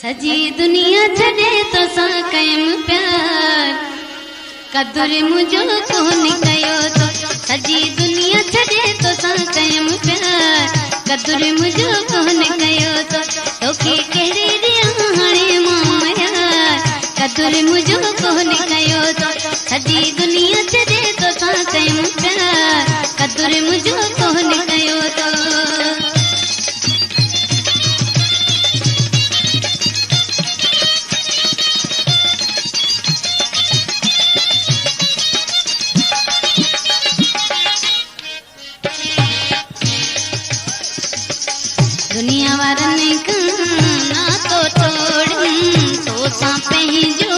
सजी दुनिया छड़े तो सा कयम प्यार कदुर मुझो कोन कयो तो सजी दुनिया छड़े तो सा कयम प्यार कदुर मुझो कोन कयो तो तोखे केड़े दिया हाणे माया कदुर मुझो कोन कयो तो सजी दुनिया छड़े तो सा कयम प्यार कदुर मुझो कोन कयो तो दुनिया वारन ना तो तोड़ तो सा पंहिंजो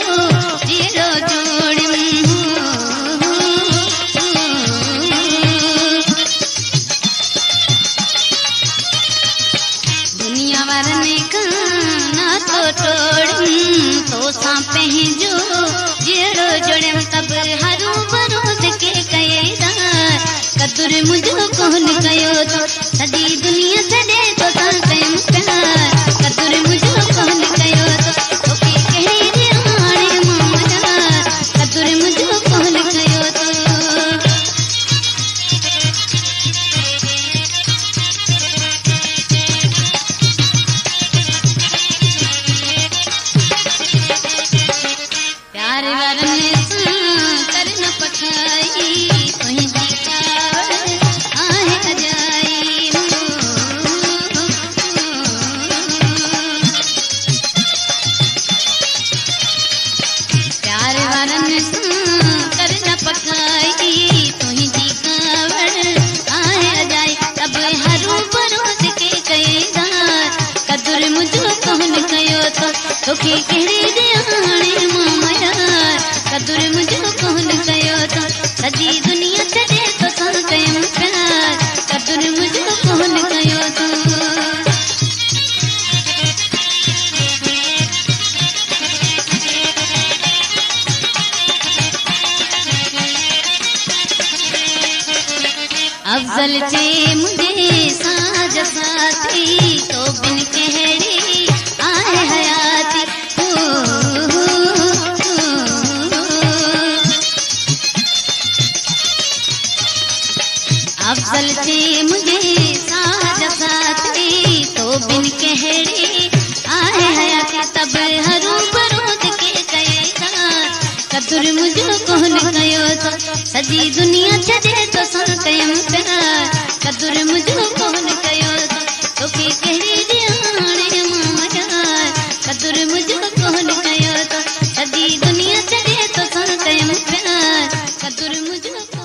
जीरो जोड़ दुनिया वारन ना तो तोड़ तो सा पंहिंजो जीरो जोड़ तब हरू बरोद के कयेदा कदुर मुझो कोन कयो तो सजी दुनिया छड़े तो सा कयम प्यार कदुर मुझो कोन कयो तो तोखे केड़े दिया हाणे माया कदुर मुझो कोन कयो तो प्यार वारन सां कर न पठाई तुंहिंजी कावड़ आहे अजाई प्यार वारन सां कर न पठाई तुंहिंजी कावड़ आहे अजाई तब हरू बरोद के कयेदा कदुर मुझो कोन कयो तो तोखे केड़े दिया हाणे माया कदुर मुझो कोन कयो तो सजी दुनिया छड़े तो सा कयम प्यार कदुर मुझो कोन कयो तो अफजल चे मुझे साज साथी तो बिन केड़ी आहे हयाती अफजल चे मुझे साज साथी तो बिन केड़ी आहे हयाती तब हरू बरोद के कयेदा कदुर मुझो कोन कयो तो सजी दुनिया छड़े तो सा कयम प्यार कदुर मुझो कोन कयो तो तोखे केड़े दिया हाणे माया कदुर मुझो कोन कयो तो सजी दुनिया छड़े तो सा कयम प्यार कदुर मुझो